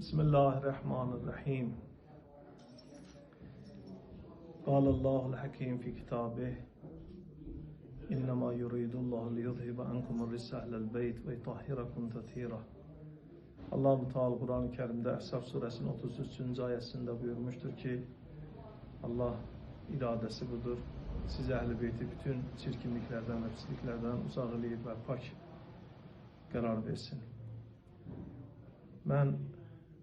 Bismillahirrahmanirrahim. Qalallahu l-hakim fi kitabih. İnnemâ yuridullahu liyuzhibe ankumur risse ahlel beyt ve yutahhirakum tathira. Allah-u Teala Kur'an-ı Kerim'de Ahzab suresinin 33. ayetinde buyurmuştur ki Allah iradesi budur. Siz ehl-i beyti bütün çirkinliklerden ve pisliklerden uzaqlayıb ve pak qərar versin. Mən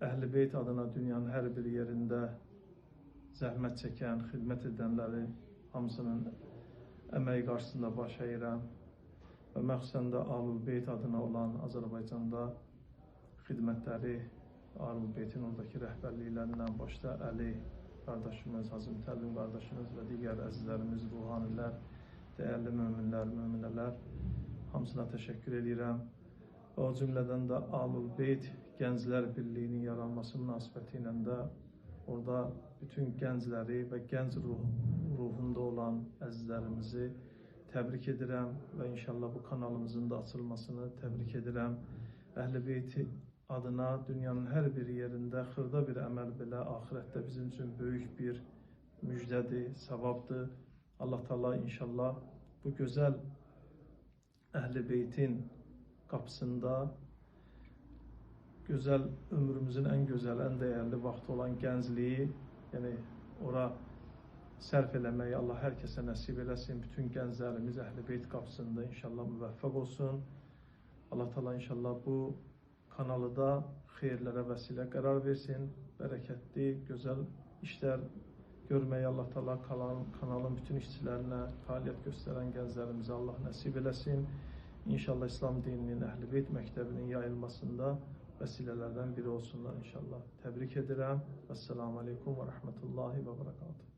Əhl-i Beyt adına dünyanın hər bir yerində zəhmət çəkən, xidmət edənləri hamısının əməyi qarşısında baş əyirəm və məxsusən də Ahlul Beyt adına olan Azərbaycanda xidmətləri Ahlul Beytin oradakı rəhbərliklərindən başda Əli qardaşımız, Hacı Mütəllim qardaşımız və digər əzizlərimiz, ruhanilər, dəyərli möminlər, möminələr hamısına təşəkkür edirəm. O cümlədən də Ahlul Beyt Gənclər Birliyinin yaranması münasibəti ilə də orada bütün gəncləri və gənc ruhunda olan əzizlərimizi təbrik edirəm və inşallah bu kanalımızın da açılmasını təbrik edirəm. Əhl-i Beyt adına dünyanın hər bir yerində xırda bir əməl belə axirətdə bizim üçün böyük bir müjdədir, savabdır. Allah Teala inşallah bu gözəl Əhl-i Beytin qapısında gözəl ömrümüzün ən gözəl, ən dəyərli vaxtı olan gəncliyi, yəni ora sərf eləməyi Allah hər kəsə nəsib eləsin. Bütün gənclərimiz Əhl-i Beyt qapısında inşallah müvəffəq olsun. Allah Teala inşallah bu kanalı da xeyirlərə vəsilə qərar versin. Bərəkətli, gözəl işlər görməyi Allah Teala kanalın bütün işçilərinə, fəaliyyət göstərən gənclərimizə Allah nəsib eləsin. İnşallah İslam dininin Əhl-i Beyt məktəbinin yayılmasında vəsilələrdən biri olsunlar inşallah. Təbrik edirəm. Əssalamu aleykum və rəhmətullahi və bərəkatuhu.